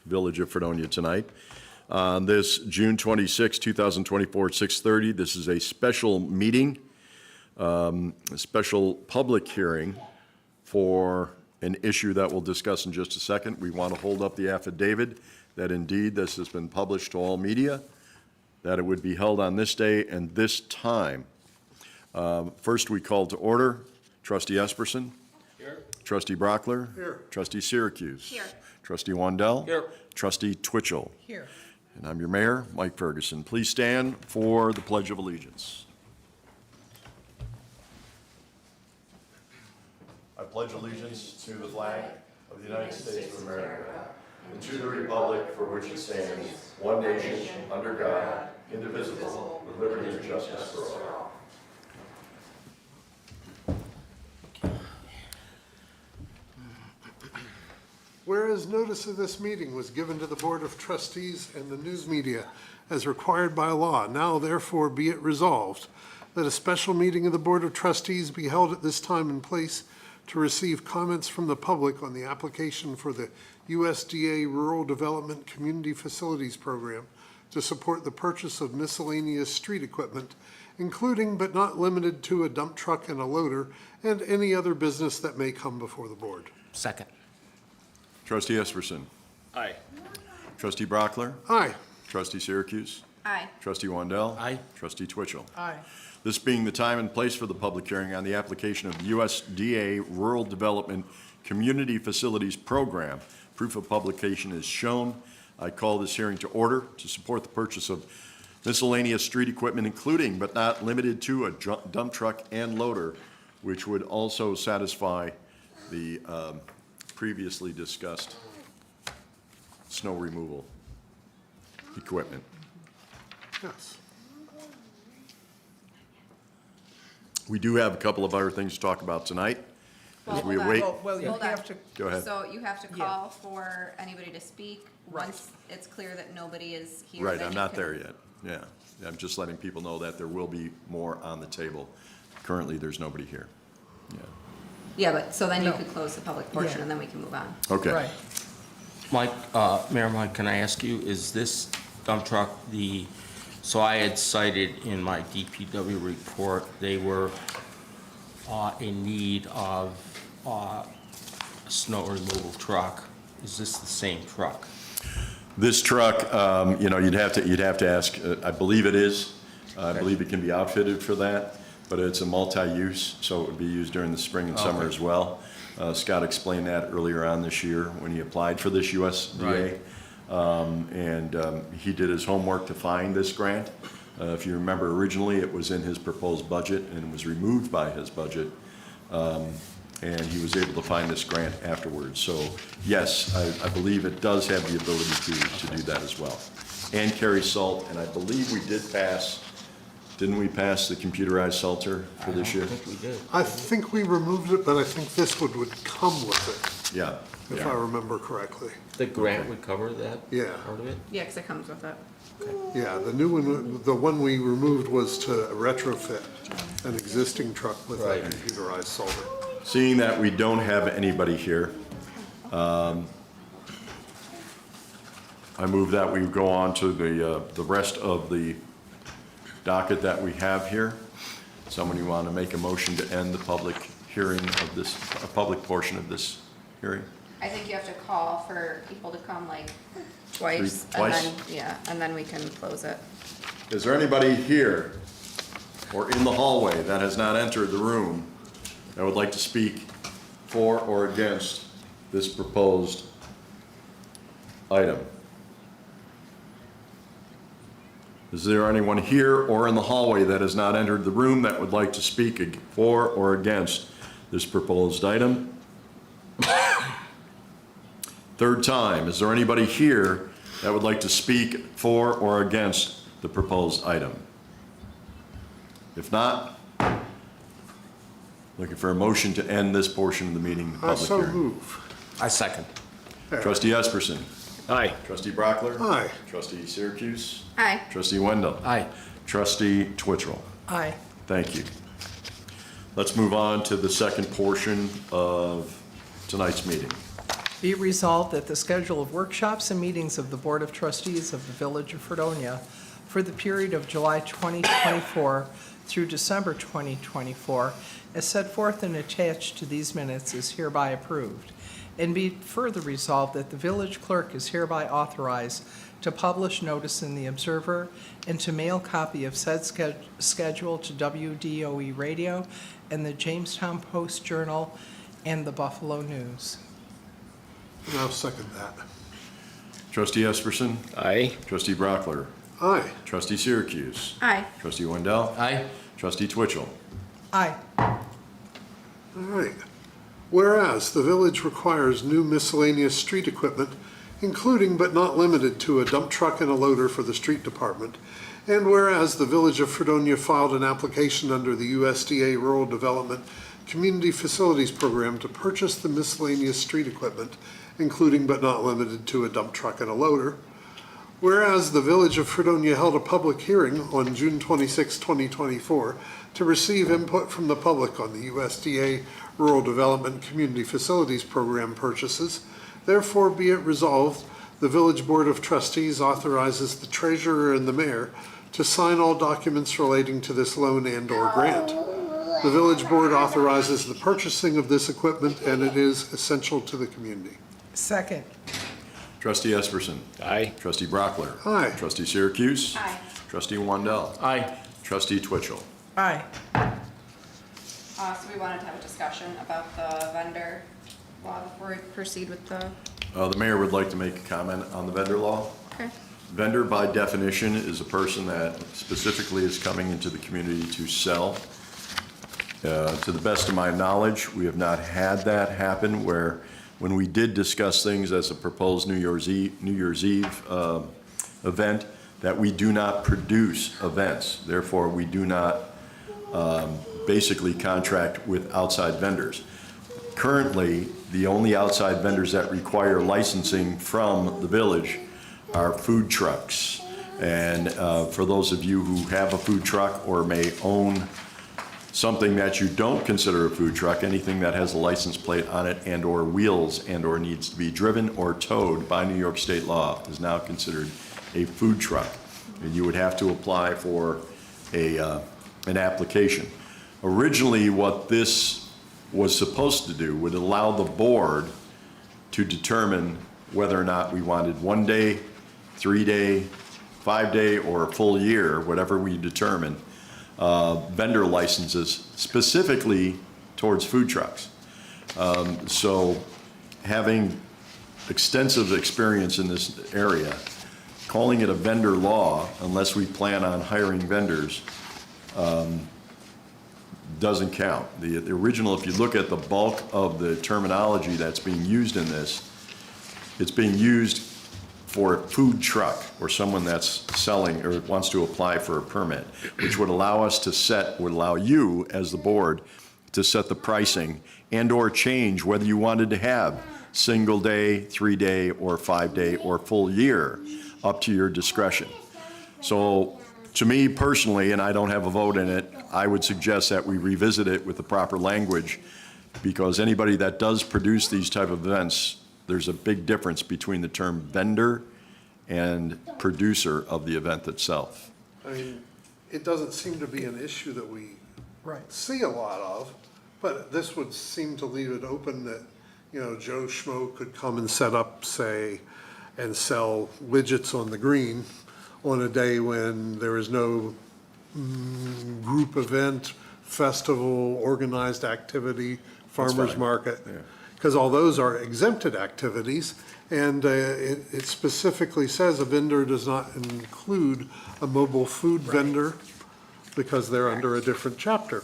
Village of Fredonia tonight. On this June 26, 2024, at 6:30, this is a special meeting, a special public hearing for an issue that we'll discuss in just a second. We want to hold up the affidavit that indeed this has been published to all media, that it would be held on this day and this time. First, we call to order Trustee Esperson. Here. Trustee Brockler. Here. Trustee Syracuse. Here. Trustee Wandel. Here. Trustee Twitchell. Here. And I'm your mayor, Mike Ferguson. Please stand for the Pledge of Allegiance. I pledge allegiance to the flag of the United States of America and to the republic for which it stands, one nation, under God, indivisible, with liberty and justice for all. Whereas notice of this meeting was given to the Board of Trustees and the news media as required by law, now therefore be it resolved that a special meeting of the Board of Trustees be held at this time and place to receive comments from the public on the application for the USDA Rural Development Community Facilities Program to support the purchase of miscellaneous street equipment, including but not limited to a dump truck and a loader, and any other business that may come before the board. Second. Trustee Esperson. Aye. Trustee Brockler. Aye. Trustee Syracuse. Aye. Trustee Wandel. Aye. Trustee Twitchell. Aye. This being the time and place for the public hearing on the application of the USDA Rural Development Community Facilities Program. Proof of publication is shown. I call this hearing to order to support the purchase of miscellaneous street equipment, including but not limited to a dump truck and loader, which would also satisfy the previously discussed snow removal equipment. Yes. We do have a couple of other things to talk about tonight as Well, we hold on. await. Well, you Hold on. have to, Go ahead. So you have to Yeah. call for anybody to speak. Right. Once it's clear that nobody is here. Right, then I'm you not can- there yet. Yeah, I'm just letting people know that there will be more on the table. Currently, there's nobody here. Yeah. Yeah, but, so then you No. could close the public portion Yeah. and then we can move on. Okay. right. Mike, Mayor Mike, can I ask you, is this dump truck so I had cited in my DPW report, they were in need of a snow removal truck. Is this the same truck? This truck, you'd have to ask, I believe it is. I believe it can be outfitted for that, but it's a multi-use, so it would be used during the spring and summer Okay. as well. Scott explained that earlier on this year when he applied for this USDA. He did his homework to find this grant. If you remember, originally it was in his proposed budget and was removed by his budget. And he was able to find this grant afterwards. So yes, I believe it does have the ability to do that as well. And carry salt, and I believe we didn't we pass the computerized salter for this year? I think we did. I think we removed it, but I think this would come with it, Yeah. if yeah. I remember correctly. The grant would cover that Yeah. part of it? Yeah, because it comes with it. Yeah, the new one, the one we removed was to retrofit an existing truck with a Right. computerized solder. Seeing that we don't have anybody here, I move that we go on to the rest of the docket that we have here. Somebody want to make a motion to end the public hearing of this, a public portion of this hearing? I think you have to call for people to come like twice. Twice? And then, yeah, and then we can close it. Is there anybody here or in the hallway that has not entered the room that would like to speak for or against this proposed item? Is there anyone here or in the hallway that has not entered the room that would like to speak for or against this proposed item? Third time, is there anybody here that would like to speak for or against the proposed item? If not, looking for a motion to end this portion of the meeting, the I public so hearing. move. I second. Trustee Esperson. Aye. Trustee Brockler. Aye. Trustee Syracuse. Aye. Trustee Wendell. Aye. Trustee Twitchell. Aye. Thank you. Let's move on to the second portion of tonight's meeting. Be it resolved that the schedule of workshops and meetings of the Board of Trustees of the Village of Fredonia for the period of July 2024 through December 2024, as set forth and attached to these minutes, is hereby approved. And be it further resolved that the village clerk is hereby authorized to publish notice in the Observer and to mail copy of said schedule to WDOE Radio and the Jamestown Post-Journal and the Buffalo News. And I'll second that. Trustee Esperson? Aye. Trustee Brockler? Aye. Trustee Syracuse? Aye. Trustee Wendell? Aye. Trustee Twitchell? Aye. All right. Whereas the village requires new miscellaneous street equipment, including but not limited to a dump truck and a loader for the street department, and whereas the Village of Fredonia filed an application under the USDA Rural Development Community Facilities Program to purchase the miscellaneous street equipment, including but not limited to a dump truck and a loader, whereas the Village of Fredonia held a public hearing on June 26, 2024, to receive input from the public on the USDA Rural Development Community Facilities Program purchases, therefore be it resolved, the Village Board of Trustees authorizes the treasurer and the mayor to sign all documents relating to this loan and/or grant. The Village Board authorizes the purchasing of this equipment, and it is essential to the community. Second. Trustee Esperson? Aye. Trustee Brockler? Aye. Trustee Syracuse? Aye. Trustee Wendell? Aye. Trustee Twitchell? Aye. So we wanted to have a discussion about the vendor law before we proceed with the, The mayor would like to make a comment on the vendor law. okay. Vendor, by definition, is a person that specifically is coming into the community to sell. To the best of my knowledge, we have not had that happen where, when we did discuss things as a proposed New Year's Eve event, that we do not produce events. Therefore, we do not basically contract with outside vendors. Currently, the only outside vendors that require licensing from the village are food trucks. And for those of you who have a food truck or may own something that you don't consider a food truck, anything that has a license plate on it and/or wheels and/or needs to be driven or towed by New York State law is now considered a food truck. And you would have to apply for an application. Originally, what this was supposed to do would allow the board to determine whether or not we wanted 1 day, 3 day, 5 day, or a full year, whatever we determine, vendor licenses specifically towards food trucks. So having extensive experience in this area, calling it a vendor law, unless we plan on hiring vendors, doesn't count. The original, if you look at the bulk of the terminology that's being used in this, it's being used for a food truck or someone that's selling or wants to apply for a permit, which would allow us to set, would allow you as the board to set the pricing and/or change whether you wanted to have single day, 3 day, or 5 day, or full year, up to your discretion. So to me personally, and I don't have a vote in it, I would suggest that we revisit it with the proper language, because anybody that does produce these type of events, there's a big difference between the term vendor and producer of the event itself. I mean, it doesn't seem to be an issue that we Right. see a lot of, but this would seem to leave it open that, Joe Schmo could come and set up, say, and sell widgets on the green on a day when there is no group event, festival, organized activity, farmer's fine. market. Yeah. Because all those are exempted activities, and it specifically says a vendor does not include a mobile food vendor, because they're under a different chapter.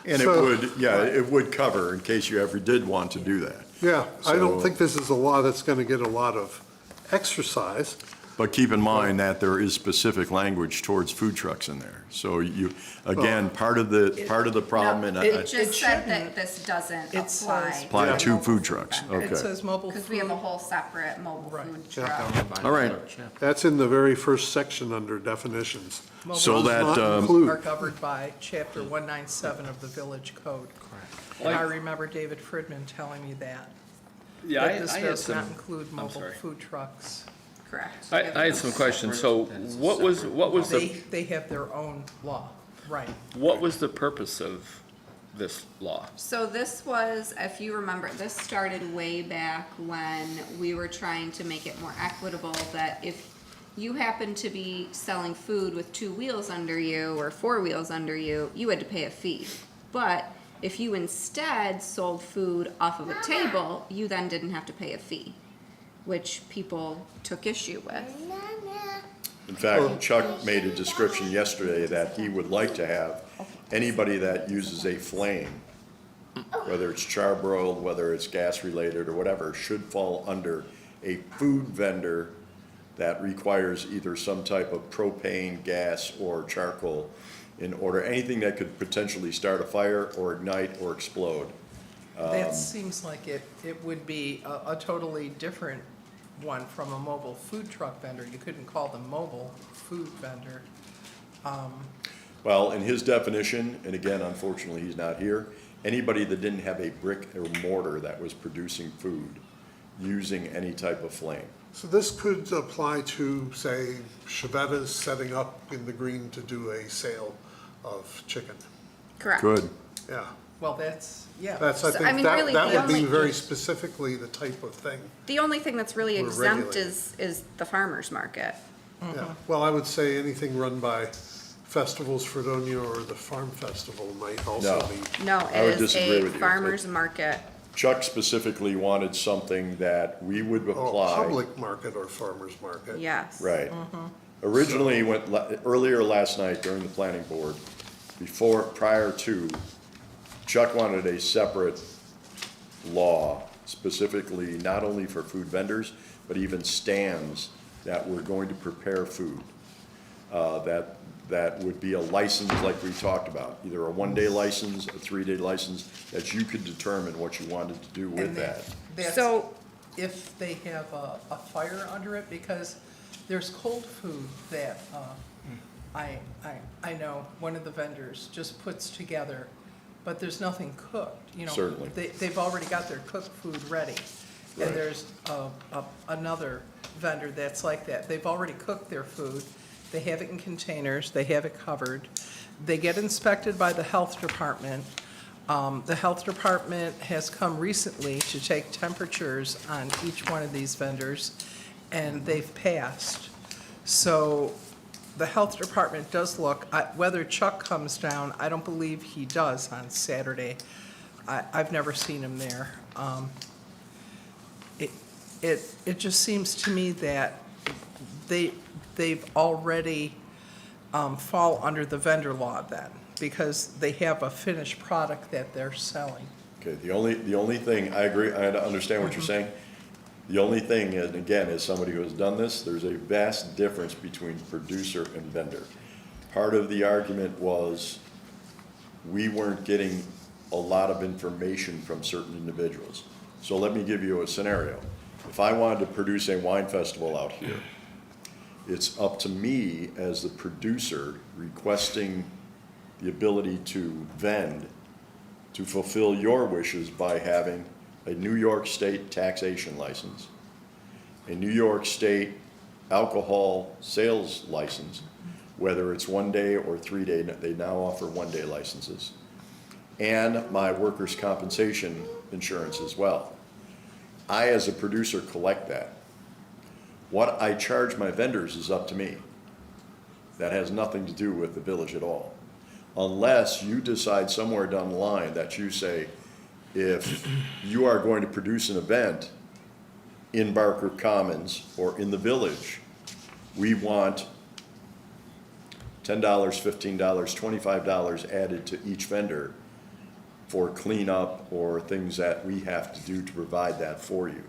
And it So- would, yeah, it would cover in case you ever did want to do that. Yeah, I don't So- think this is a law that's gonna get a lot of exercise. But keep in mind that there is specific language towards food trucks in there. So you, again, part of the problem, and It I just said that shouldn't. this doesn't It says- apply. apply to food trucks, It okay. says mobile Because we have a food. whole separate mobile Right. food Yeah. truck. All right. That's in the very first section under definitions. So Does that, not Are include. covered by chapter 197 of the Village Code. And I remember David Fridman telling me that. Yeah, that this I had does not some, include I'm mobile sorry. food trucks. Correct. I had some questions. So what was They have their own law, right. what was the purpose of this law? So this was, if you remember, this started way back when we were trying to make it more equitable, that if you happened to be selling food with 2 wheels under you or 4 wheels under you, you had to pay a fee. But if you instead sold food off of a table, you then didn't have to pay a fee, which people took issue with. In fact, Chuck made a description yesterday that he would like to have anybody that uses a flame, whether it's charbroiled, whether it's gas-related or whatever, should fall under a food vendor that requires either some type of propane, gas, or charcoal in order, anything that could potentially start a fire or ignite or explode. That seems like it would be a totally different one from a mobile food truck vendor. You couldn't call them mobile food vendor. Well, in his definition, and again, unfortunately, he's not here, anybody that didn't have a brick or mortar that was producing food using any type of flame. So this could apply to, say, Chevetta's setting up in the green to do a sale of chicken. Correct. Good. Yeah, Well, that's, yeah. that's, I So, think, I mean, really, that the would be only- very specifically the type of thing. The only thing that's really We're exempt regulating. is the farmer's market. Yeah, well, I would say anything run by Festivals Fredonia or the Farm Festival might also No. be. No, I would it is disagree a with you. farmer's market. Chuck specifically wanted something that we would Oh, apply. public market or farmer's market. Yes. Right. Originally, earlier last night during the planning board, prior to, Chuck wanted a separate law specifically not only for food vendors, but even stands that were going to prepare food. That would be a license like we talked about, either a 1-day license, a 3-day license, that you could determine what you wanted to do with And that. That's So- if they have a fire under it, because there's cold food that, I know one of the vendors just puts together, but there's nothing cooked, you know. Certainly. They've already got their cooked food ready. Right. And there's another vendor that's like that. They've already cooked their food. They have it in containers, they have it covered. They get inspected by the health department. The health department has come recently to take temperatures on each one of these vendors, and they've passed. So the health department does look, whether Chuck comes down, I don't believe he does on Saturday. I've never seen him there. It just seems to me that they've already fall under the vendor law then, because they have a finished product that they're selling. Okay, the only thing, I agree, I understand what you're saying. The only thing, and again, as somebody who has done this, there's a vast difference between producer and vendor. Part of the argument was we weren't getting a lot of information from certain individuals. So let me give you a scenario. If I wanted to produce a wine festival out here, it's up to me as the producer requesting the ability to vend, to fulfill your wishes by having a New York State taxation license, a New York State alcohol sales license, whether it's 1-day or 3-day, they now offer 1-day licenses, and my workers' compensation insurance as well. I, as a producer, collect that. What I charge my vendors is up to me. That has nothing to do with the village at all. Unless you decide somewhere down the line that you say, if you are going to produce an event in Barker Commons or in the village, we want $10, $15, $25 added to each vendor for cleanup or things that we have to do to provide that for you.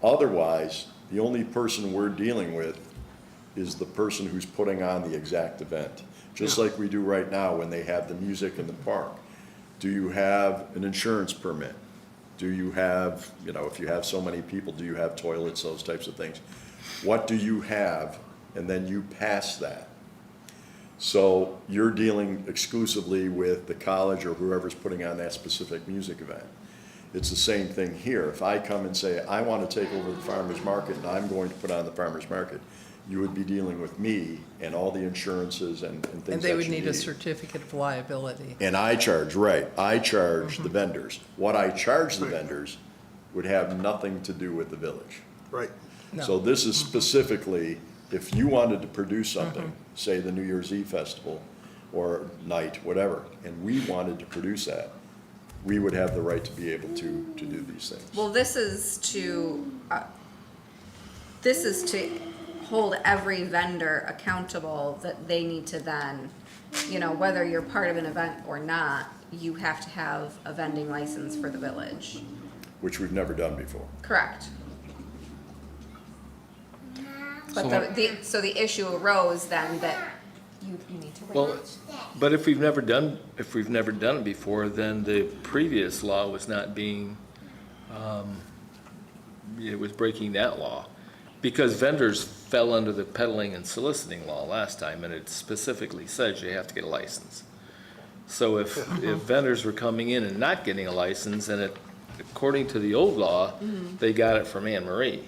Otherwise, the only person we're dealing with is the person who's putting on the exact event. Just like we do right now when they have the music in the park. Do you have an insurance permit? Do you have, if you have so many people, do you have toilets, those types of things? What do you have? And then you pass that. So you're dealing exclusively with the college or whoever's putting on that specific music event. It's the same thing here. If I come and say, I want to take over the farmer's market and I'm going to put on the farmer's market, you would be dealing with me and all the insurances and things that you And they would need a certificate of liability. And I charge, right, I charge the vendors. What I charge the vendors would have nothing to do with the village. Right. So this is specifically, if you wanted to produce something, say the New Year's Eve festival or night, whatever, and we wanted to produce that, we would have the right to be able to do these things. Well, this is to hold every vendor accountable that they need to then, you know, whether you're part of an event or not, you have to have a vending license for the village. Which we've never done before. Correct. So But so the issue arose then that you need to wait. Well, but if we've never done it before, then the previous law was not being, it was breaking that law. Because vendors fell under the peddling and soliciting law last time, and it specifically says you have to get a license. So if vendors were coming in and not getting a license, and according to the old law, they got it from Anne Marie.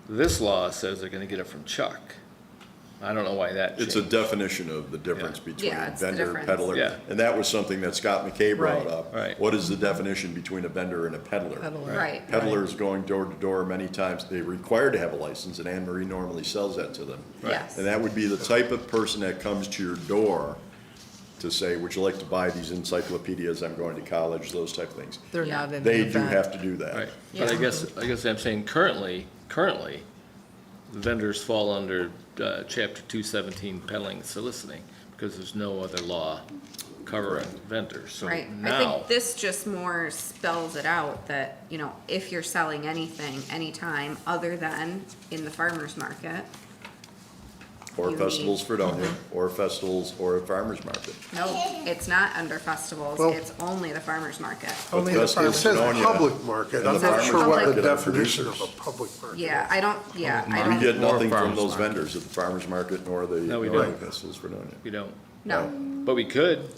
This law says they're gonna get it from Chuck. I don't know why that It's a changed. definition of the difference Yeah. between Yeah, it's the vendor, difference. peddler. Yeah. And that was something that Scott McKay brought Right. up. Right. What is the definition between a vendor and a peddler? Peddler. Right. Peddler is going door to door many times. They're required to have a license, and Anne Marie normally sells that to them. Yes. And that would be the type of person that comes to your door to say, would you like to buy these encyclopedias? I'm going to college, those type of things. They're Yeah. not in an They do event. have to do that. Right, but I guess I'm saying currently, the vendors fall under chapter 217 peddling and soliciting, because there's no other law covering vendors, so Right, I now, think this just more spells it out that, you know, if you're selling anything, anytime, other than in the farmer's market, Or You festivals, need- Fredonia, or festivals, or a farmer's market. no, it's not under festivals, Well- it's only the farmer's market. Only the But It farmer's says Fredonia public market. and I'm the not farmer's sure what the market are definition of a producers. public market is. Yeah, I don't, We I get don't, nothing from farmer's those market. vendors at the farmer's market nor the No, we nor don't. the festivals, Fredonia. we don't. no, But we could.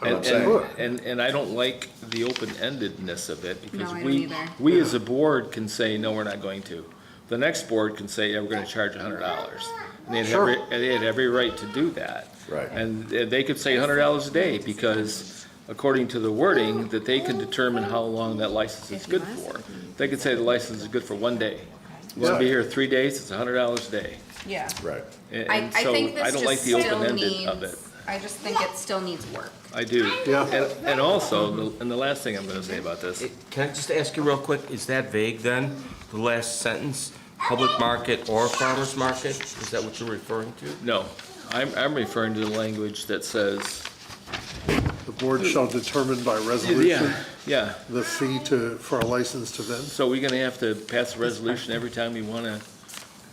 I'm And, saying. and I don't like the open-endedness of it, because No, I don't either. we as a board can say, no, we're not going to. The next board can say, yeah, we're gonna charge $100. And they had every right to do that. Right. And they could say $100 a day, because according to the wording, that they can determine how long that license is good for. They could say the license is good for 1 day. You wanna be here 3 days, it's $100 a day. yeah. Right. And I so think this I don't like just the still open-ended of it. needs, I just think it still needs work. I do. Yeah. And also, and the last thing I'm gonna say about this, Can I just ask you real quick, is that vague then, the last sentence? Public market or farmer's market? Is that what you're referring to? no, I'm referring to the language that says, The board shall determine by resolution yeah, the fee for a license to vend, so we're gonna have to pass a resolution every time we wanna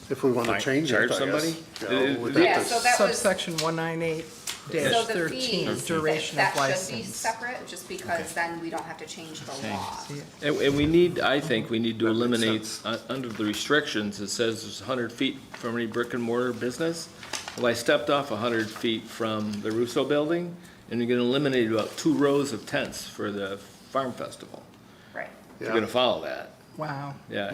if we want to change it, I charge guess. somebody? Yeah, we'd have Yeah, to- so that was, Subsection 198-13, so the fees, duration of that should be license. separate, just because then we don't have to change the law. And we need, I think, we need to eliminate, under the restrictions, it says there's 100 feet from any brick and mortar business. Well, I stepped off 100 feet from the Russo building, and you're gonna eliminate about 2 rows of tents for the farm festival. Right. You're gonna follow that, Wow. yeah.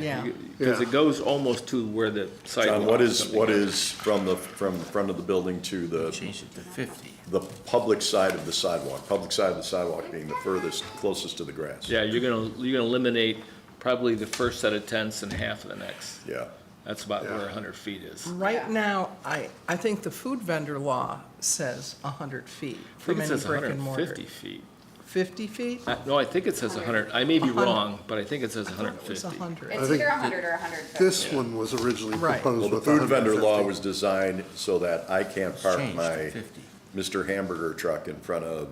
Because Yeah. it goes almost to where the sidewalk. John, what is from the front of the building to Change it to 50. the public side of the sidewalk? Public side of the sidewalk being the furthest, closest to the grass. Yeah, you're gonna eliminate probably the first set of tents and half of the next. Yeah. That's about Yeah. where 100 feet is. Right now, I think the food vendor law says 100 feet I think from it any says brick and mortar. 150 feet. 50 feet? No, I think it says 100. I may be 100. wrong, but I think it says It's 150. 100. It's think either 100 or 150. This one was originally Right. proposed Well, the with food vendor law 150. was designed so that I can't park Changed to my 50. Mr. Hamburger truck in front of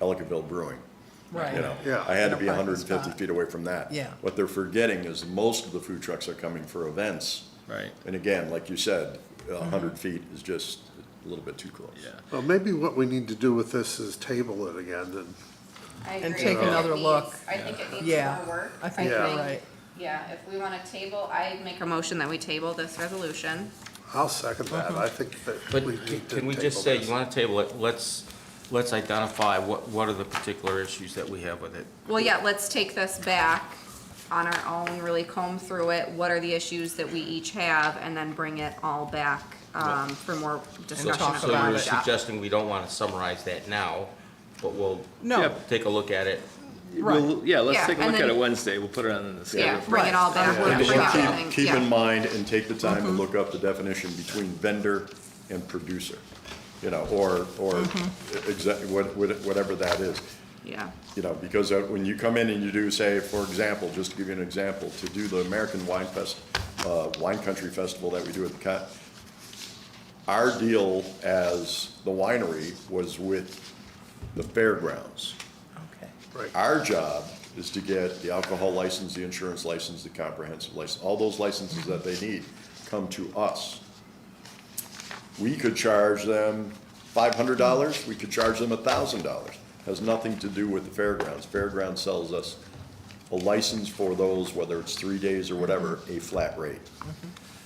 Ellicottville Brewing. Right. You know, Yeah. I had to In be a parking 150 spot. feet away from that. Yeah. What they're forgetting is most of the food trucks are coming for events. Right, And again, like you said, 100 feet is just a little bit too close. yeah. Well, maybe what we need to do with this is table it again, and I And agree. take It another needs- look. I think it needs Yeah, more work. I think you're right. Yeah, if we wanna table, I'd make a motion that we table this resolution. I'll second that. I think that But we need to can we just table say, this. you want to table it, let's let's identify what are the particular issues that we have with it. Well, yeah, let's take this back on our own, really comb through it. What are the issues that we each have, and then bring it all back for more discussion talk of So the about you're it. workshop. suggesting we don't want to summarize that now, but we'll No, take a look at it. Yeah, let's Yeah, take a and look at then- it Wednesday. We'll put it on the schedule. Yeah, bring it all back, Right. bring And everything, Keep yeah. in mind and take the time to look up the definition between vendor and producer, you know, or exactly whatever that is. Yeah, Because when you come in and you do, say, for example, just to give you an example, to do the American Wine Country Festival that we do at the our deal as the winery was with the fairgrounds. okay. Our job is to get the alcohol license, the insurance license, the comprehensive license, all those licenses that they need come to us. We could charge them $500, we could charge them $1,000. Has nothing to do with the fairgrounds. Fairgrounds sells us a license for those, whether it's 3 days or whatever, a flat rate.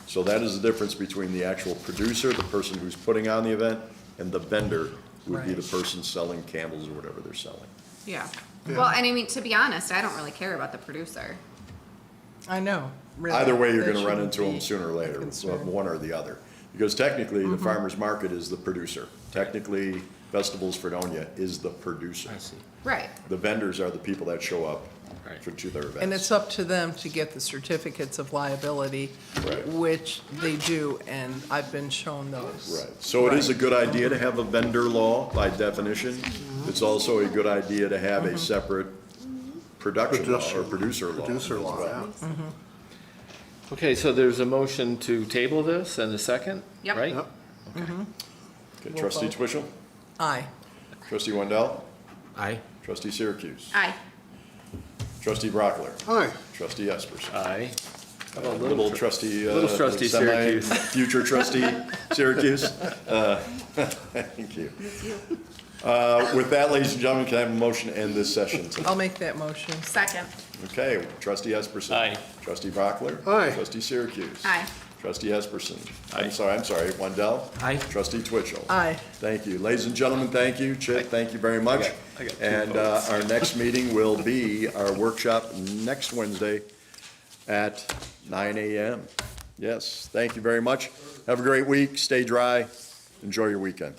So that is the difference between the actual producer, the person who's putting on the event, and the vendor would be the Right. person selling candles or whatever they're selling. yeah. Well, and I mean, to be honest, I don't really care about the producer. I know, really. Either way, you're That gonna run shouldn't into them be sooner or a later, concern. one or the other. Because technically, the farmer's market is the producer. Technically, Festivals Fredonia is the producer. I see. Right. The vendors are the people that show up Right. to their events. And it's up to them to get the certificates of liability, Right. which they do, and I've been shown those. Right, so it is a good idea to have a vendor law by definition. It's also a good idea to have a separate production law or producer law. Producer as law, well. yeah. Okay, so there's a motion to table this and a second, Yep. right? Yep. Okay, trustee Twitchell, Aye. trustee Wendell, Aye. trustee Syracuse, Aye. trustee Brockler, Aye. trustee Esperson. Aye. How about Little trustee. little trustee Syracuse. Future trustee Syracuse. Thank you. With that, ladies and gentlemen, can I have a motion to end this session? I'll make that motion. Second. Okay, trustee Esperson. Aye. Trustee Brockler. Aye. Trustee Syracuse. Aye. Trustee Esperson. Aye. I'm sorry, Wendell. Aye. Trustee Twitchell. Aye. Thank you. Ladies and gentlemen, thank you. Chip, thank you very much. I got two And votes. our next meeting will be our workshop next Wednesday at 9 a.m. Yes, thank you very much. Have a great week. Stay dry. Enjoy your weekend.